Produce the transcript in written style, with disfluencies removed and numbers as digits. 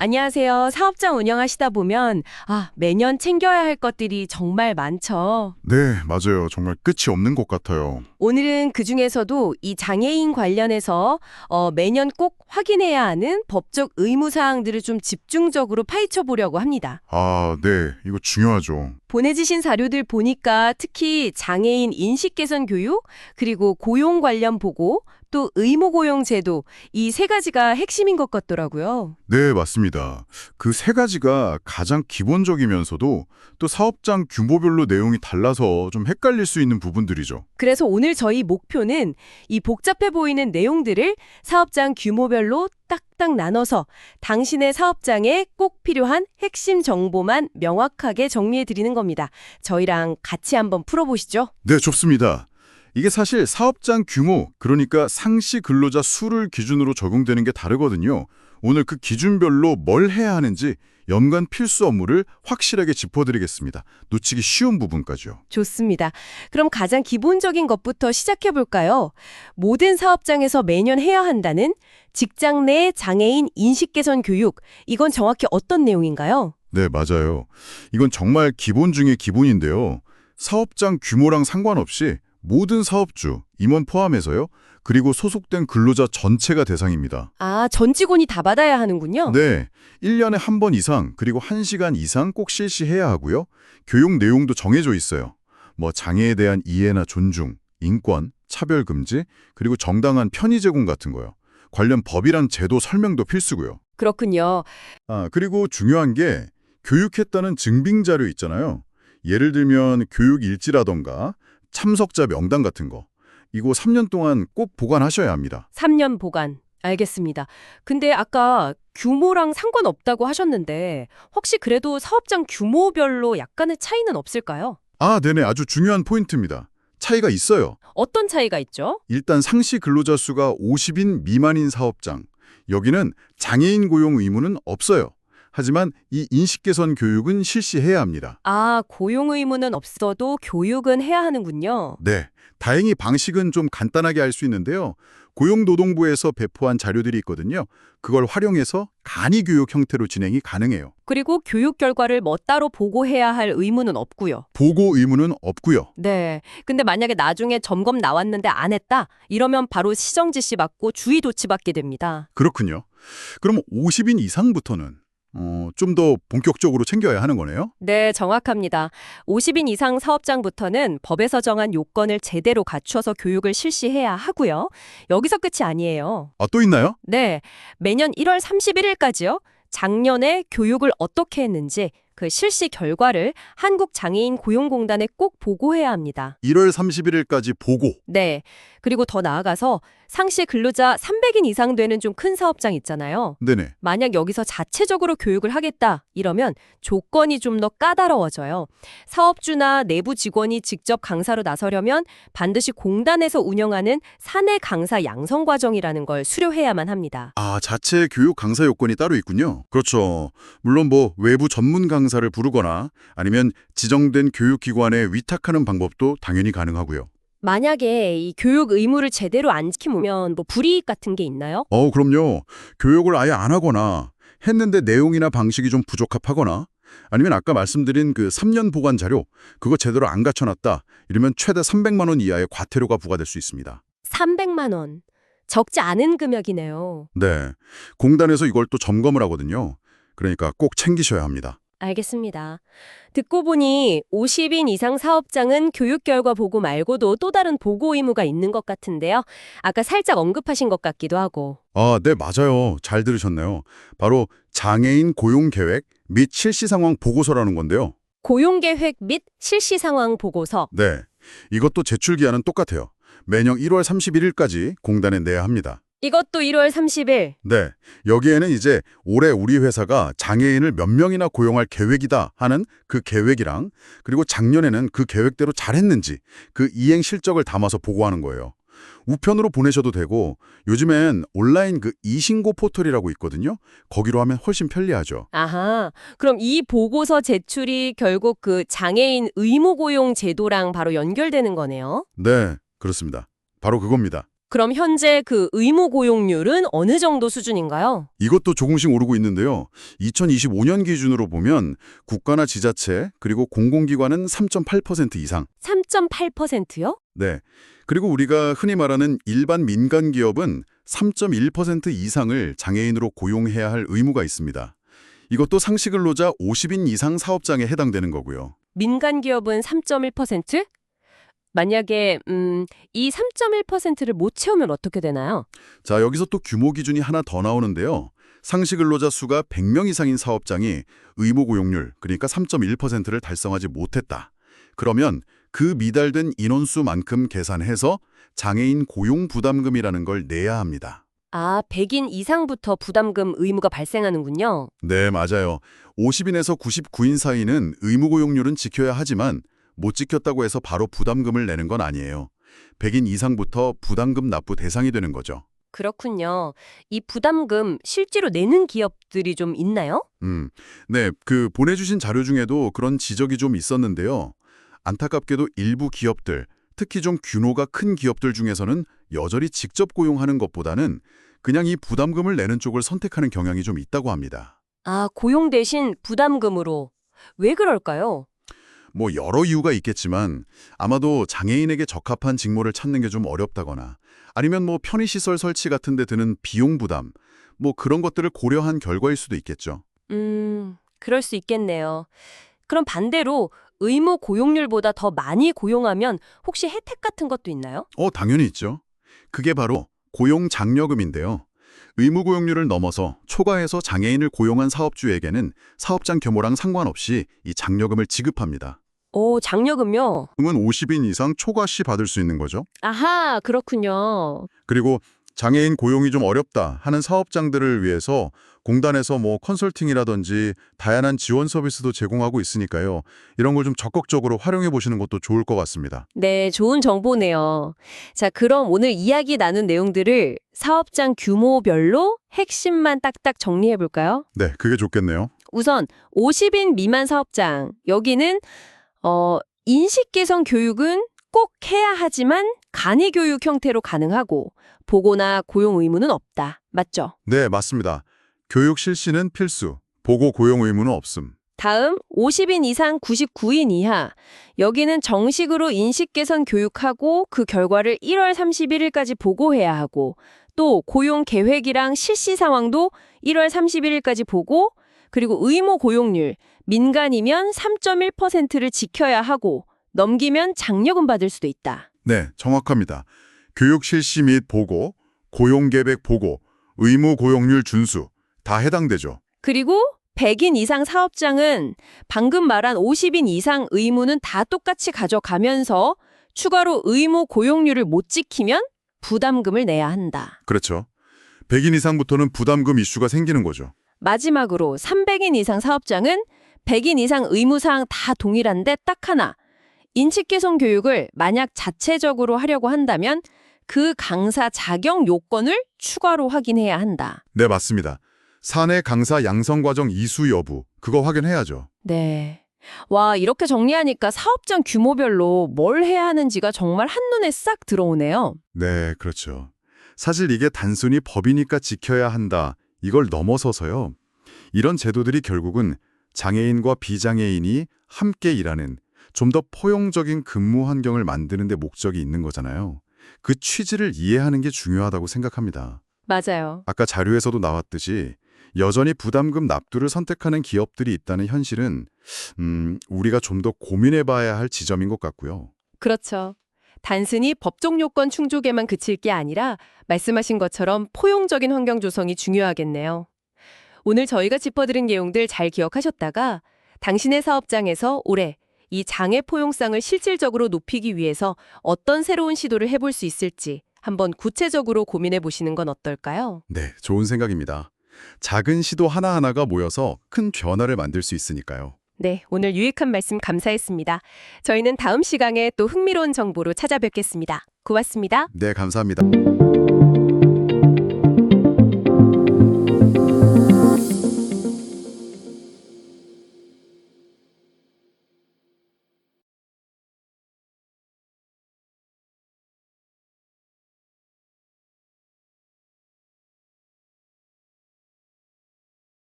안녕하세요. 사업장 운영하시다 보면 매년 챙겨야 할 것들이 정말 많죠. 네, 맞아요. 정말 끝이 없는 것 같아요. 오늘은 그중에서도 이 장애인 관련해서 매년 꼭 확인해야 하는 법적 의무 사항들을 좀 집중적으로 파헤쳐 보려고 합니다. 아, 네. 이거 중요하죠. 보내주신 자료들 보니까 특히 장애인 인식 개선 교육, 그리고 고용 관련 보고, 또 의무 고용 제도, 이 세 가지가 핵심인 것 같더라고요. 네, 맞습니다. 그 세 가지가 가장 기본적이면서도 또 사업장 규모별로 내용이 달라서 좀 헷갈릴 수 있는 부분들이죠. 그래서 오늘 저희 목표는 이 복잡해 보이는 내용들을 사업장 규모별로 딱딱 나눠서 당신의 사업장에 꼭 필요한 핵심 정보만 명확하게 정리해 드리는 겁니다. 저희랑 같이 한번 풀어보시죠. 네, 좋습니다. 이게 사실 사업장 규모, 그러니까 상시 근로자 수를 기준으로 적용되는 게 다르거든요. 오늘 그 기준별로 뭘 해야 하는지 연간 필수 업무를 확실하게 짚어드리겠습니다. 놓치기 쉬운 부분까지요. 좋습니다. 그럼 가장 기본적인 것부터 시작해 볼까요? 모든 사업장에서 매년 해야 한다는 직장 내 장애인 인식 개선 교육, 이건 정확히 어떤 내용인가요? 네, 맞아요. 이건 정말 기본 중의 기본인데요. 사업장 규모랑 상관없이 모든 사업주, 임원 포함해서요. 그리고 소속된 근로자 전체가 대상입니다. 전 직원이 다 받아야 하는군요. 네, 1년에 한 번 이상 그리고 1시간 이상 꼭 실시해야 하고요. 교육 내용도 정해져 있어요. 뭐 장애에 대한 이해나 존중, 인권, 차별 금지, 그리고 정당한 편의 제공 같은 거요. 관련 법이랑 제도 설명도 필수고요. 그렇군요. 그리고 중요한 게 교육했다는 증빙 자료 있잖아요. 예를 들면 교육 일지라던가 참석자 명단 같은 거. 이거 3년 동안 꼭 보관하셔야 합니다. 3년 보관. 알겠습니다. 근데 아까 규모랑 상관없다고 하셨는데 혹시 그래도 사업장 규모별로 약간의 차이는 없을까요? 네네. 아주 중요한 포인트입니다. 차이가 있어요. 어떤 차이가 있죠? 일단 상시 근로자 수가 50인 미만인 사업장. 여기는 장애인 고용 의무는 없어요. 하지만 이 인식 개선 교육은 실시해야 합니다. 고용 의무는 없어도 교육은 해야 하는군요. 네. 다행히 방식은 좀 간단하게 할 수 있는데요. 고용노동부에서 배포한 자료들이 있거든요. 그걸 활용해서 간이 교육 형태로 진행이 가능해요. 그리고 교육 결과를 뭐 따로 보고해야 할 의무는 없고요. 보고 의무는 없고요. 네. 근데 만약에 나중에 점검 나왔는데 안 했다? 이러면 바로 시정 지시 받고 주의 조치받게 됩니다. 그렇군요. 그럼 50인 이상부터는 좀 더 본격적으로 챙겨야 하는 거네요? 네, 정확합니다. 50인 이상 사업장부터는 법에서 정한 요건을 제대로 갖추어서 교육을 실시해야 하고요. 여기서 끝이 아니에요. 또 있나요? 네, 매년 1월 31일까지요. 작년에 교육을 어떻게 했는지 그 실시 결과를 한국장애인 고용공단에 꼭 보고해야 합니다. 1월 31일까지 보고. 네, 그리고 더 나아가서 상시 근로자 300인 이상 되는 좀 큰 사업장 있잖아요. 네네. 만약 여기서 자체적으로 교육을 하겠다 이러면 조건이 좀 더 까다로워져요. 사업주나 내부 직원이 직접 강사로 나서려면 반드시 공단에서 운영하는 사내 강사 양성 과정이라는 걸 수료해야만 합니다. 자체 교육 강사 요건이 따로 있군요. 그렇죠. 물론 뭐 외부 전문 강사를 부르거나 아니면 지정된 교육기관에 위탁하는 방법도 당연히 가능하고요. 만약에 이 교육 의무를 제대로 안 지키면 뭐 불이익 같은 게 있나요? 그럼요. 교육을 아예 안 하거나 했는데 내용이나 방식이 좀 부적합하거나 아니면 아까 말씀드린 그 3년 보관 자료 그거 제대로 안 갖춰놨다. 이러면 최대 300만 원 이하의 과태료가 부과될 수 있습니다. 300만 원. 적지 않은 금액이네요. 네. 공단에서 이걸 또 점검을 하거든요. 그러니까 꼭 챙기셔야 합니다. 알겠습니다. 듣고 보니 50인 이상 사업장은 교육 결과 보고 말고도 또 다른 보고 의무가 있는 것 같은데요. 아까 살짝 언급하신 것 같기도 하고. 네, 맞아요. 잘 들으셨네요. 바로 장애인 고용 계획 및 실시 상황 보고서라는 건데요. 고용계획 및 실시 상황 보고서. 네. 이것도 제출 기한은 똑같아요. 매년 1월 31일까지 공단에 내야 합니다. 이것도 1월 30일. 네. 여기에는 이제 올해 우리 회사가 장애인을 몇 명이나 고용할 계획이다 하는 그 계획이랑 그리고 작년에는 그 계획대로 잘했는지 그 이행 실적을 담아서 보고하는 거예요. 우편으로 보내셔도 되고 요즘엔 온라인 그 이신고 포털이라고 있거든요. 거기로 하면 훨씬 편리하죠. 그럼 이 보고서 제출이 결국 그 장애인 의무 고용 제도랑 바로 연결되는 거네요. 네, 그렇습니다. 바로 그겁니다. 그럼 현재 그 의무 고용률은 어느 정도 수준인가요? 이것도 조금씩 오르고 있는데요. 2025년 기준으로 보면 국가나 지자체 그리고 공공기관은 3.8% 이상. 3.8%요? 네. 그리고 우리가 흔히 말하는 일반 민간 기업은 3.1% 이상을 장애인으로 고용해야 할 의무가 있습니다. 이것도 상시 근로자 50인 이상 사업장에 해당되는 거고요. 민간 기업은 3.1%? 만약에 이 3.1%를 못 채우면 어떻게 되나요? 자, 여기서 또 규모 기준이 하나 더 나오는데요. 상시 근로자 수가 100명 이상인 사업장이 의무 고용률, 그러니까 3.1%를 달성하지 못했다. 그러면 그 미달된 인원수만큼 계산해서 장애인 고용 부담금이라는 걸 내야 합니다. 아, 100인 이상부터 부담금 의무가 발생하는군요. 네, 맞아요. 50인에서 99인 사이는 의무 고용률은 지켜야 하지만 못 지켰다고 해서 바로 부담금을 내는 건 아니에요. 100인 이상부터 부담금 납부 대상이 되는 거죠. 그렇군요. 이 부담금 실제로 내는 기업들이 좀 있나요? 네, 보내주신 자료 중에도 그런 지적이 좀 있었는데요. 안타깝게도 일부 기업들, 특히 좀 규모가 큰 기업들 중에서는 여전히 직접 고용하는 것보다는 그냥 이 부담금을 내는 쪽을 선택하는 경향이 좀 있다고 합니다. 아, 고용 대신 부담금으로. 왜 그럴까요? 뭐 여러 이유가 있겠지만 아마도 장애인에게 적합한 직무를 찾는 게 좀 어렵다거나 아니면 뭐 편의시설 설치 같은 데 드는 비용 부담, 뭐 그런 것들을 고려한 결과일 수도 있겠죠. 그럴 수 있겠네요. 그럼 반대로 의무 고용률보다 더 많이 고용하면 혹시 혜택 같은 것도 있나요? 당연히 있죠. 그게 바로 고용 장려금인데요. 의무 고용률을 넘어서 초과해서 장애인을 고용한 사업주에게는 사업장 규모랑 상관없이 이 장려금을 지급합니다. 오, 장려금요? 금은 50인 이상 초과 시 받을 수 있는 거죠. 아하, 그렇군요. 그리고 장애인 고용이 좀 어렵다 하는 사업장들을 위해서 공단에서 뭐 컨설팅이라든지 다양한 지원 서비스도 제공하고 있으니까요. 이런 걸 좀 적극적으로 활용해 보시는 것도 좋을 것 같습니다. 네, 좋은 정보네요. 자, 그럼 오늘 이야기 나눈 내용들을 사업장 규모별로 핵심만 딱딱 정리해 볼까요? 네, 그게 좋겠네요. 우선 50인 미만 사업장. 여기는 인식 개선 교육은 꼭 해야 하지만 간이 교육 형태로 가능하고 보고나 고용 의무는 없다. 맞죠? 네, 맞습니다. 교육 실시는 필수, 보고 고용 의무는 없음. 다음 50인 이상 99인 이하. 여기는 정식으로 인식 개선 교육하고 그 결과를 1월 31일까지 보고해야 하고 또 고용 계획이랑 실시 상황도 1월 31일까지 보고 그리고 의무 고용률 민간이면 3.1%를 지켜야 하고 넘기면 장려금 받을 수도 있다. 네, 정확합니다. 교육 실시 및 보고, 고용 계획 보고, 의무 고용률 준수 다 해당되죠. 그리고 100인 이상 사업장은 방금 말한 50인 이상 의무는 다 똑같이 가져가면서 추가로 의무 고용률을 못 지키면 부담금을 내야 한다. 그렇죠. 100인 이상부터는 부담금 이슈가 생기는 거죠. 마지막으로 300인 이상 사업장은 100인 이상 의무사항 다 동일한데 딱 하나. 인식 개선 교육을 만약 자체적으로 하려고 한다면 그 강사 자격 요건을 추가로 확인해야 한다. 네, 맞습니다. 사내 강사 양성 과정 이수 여부, 그거 확인해야죠. 네. 와, 이렇게 정리하니까 사업장 규모별로 뭘 해야 하는지가 정말 한눈에 싹 들어오네요. 네, 그렇죠. 사실 이게 단순히 법이니까 지켜야 한다, 이걸 넘어서서요. 이런 제도들이 결국은 장애인과 비장애인이 함께 일하는 좀 더 포용적인 근무 환경을 만드는 데 목적이 있는 거잖아요. 그 취지를 이해하는 게 중요하다고 생각합니다. 맞아요. 아까 자료에서도 나왔듯이 여전히 부담금 납부를 선택하는 기업들이 있다는 현실은 우리가 좀 더 고민해봐야 할 지점인 것 같고요. 그렇죠. 단순히 법적 요건 충족에만 그칠 게 아니라 말씀하신 것처럼 포용적인 환경 조성이 중요하겠네요. 오늘 저희가 짚어드린 내용들 잘 기억하셨다가 당신의 사업장에서 올해 이 장애 포용성을 실질적으로 높이기 위해서 어떤 새로운 시도를 해볼 수 있을지 한번 구체적으로 고민해 보시는 건 어떨까요? 네, 좋은 생각입니다. 작은 시도 하나하나가 모여서 큰 변화를 만들 수 있으니까요. 네, 오늘 유익한 말씀 감사했습니다. 저희는 다음 시간에 또 흥미로운 정보로 찾아뵙겠습니다. 고맙습니다. 네, 감사합니다.